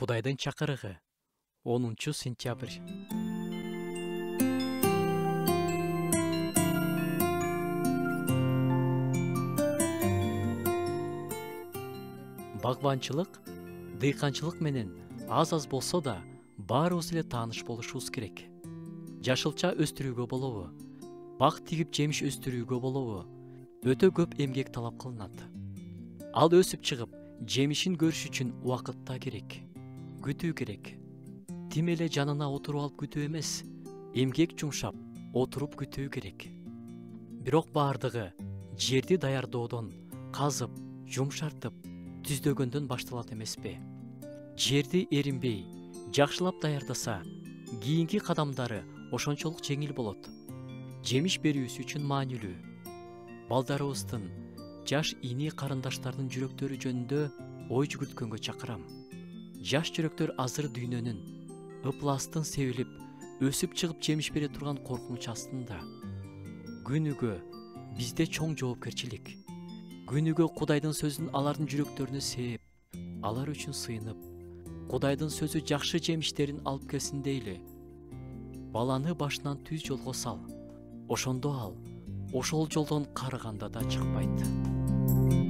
Кудайдын чакырыгы 10 сентябрь. Багбанчылык, дыйканчылык менен аз болсо да баарыбыз эле тааныш болушубуз керек. Жашылча өстүрүүгө болобу, бак тигип жемиш өстүрүүгө болобу, өтө көп эмгек талап кылынат. Ал өсүп чыгып, жемишин көрүш үчүн убакыт да керек, күтүү керек. Тим эле жанына отуруп алып күтүү эмес, эмгек жумшап, отуруп күтүү керек. Бирок баардыгы жерди даярдоодон, казып, жумшартып, түздөгөндөн башталат эмеспи? Жерди эринбей, жакшылап даярдаса, кийинки кадамдары ошончолук жеңил болот. Жемиш берүүсү үчүн маанилүү. Балдарыбыздын, жаш ини карындаштардын жүрөктөрү жөнүндө ой жүгүрткөнгө чакырам. Жаш жүрөктөр азыр дүйнөнүн, ыпластын себилип, өсүп чыгып жемиш бере турган коркунуч астында. Күнүгө бизде чоң жоопкерчилик. Күнүгө Кудайдын сөзүн алардын жүрөктөрүнө сээп, алар үчүн сыйынып, Кудайдын сөзү жакшы жемиштерин алып келсин дейли. Баланы башынан түз жолго сал. Ошондо ал ошол жолдон карыганда да чыкпайт.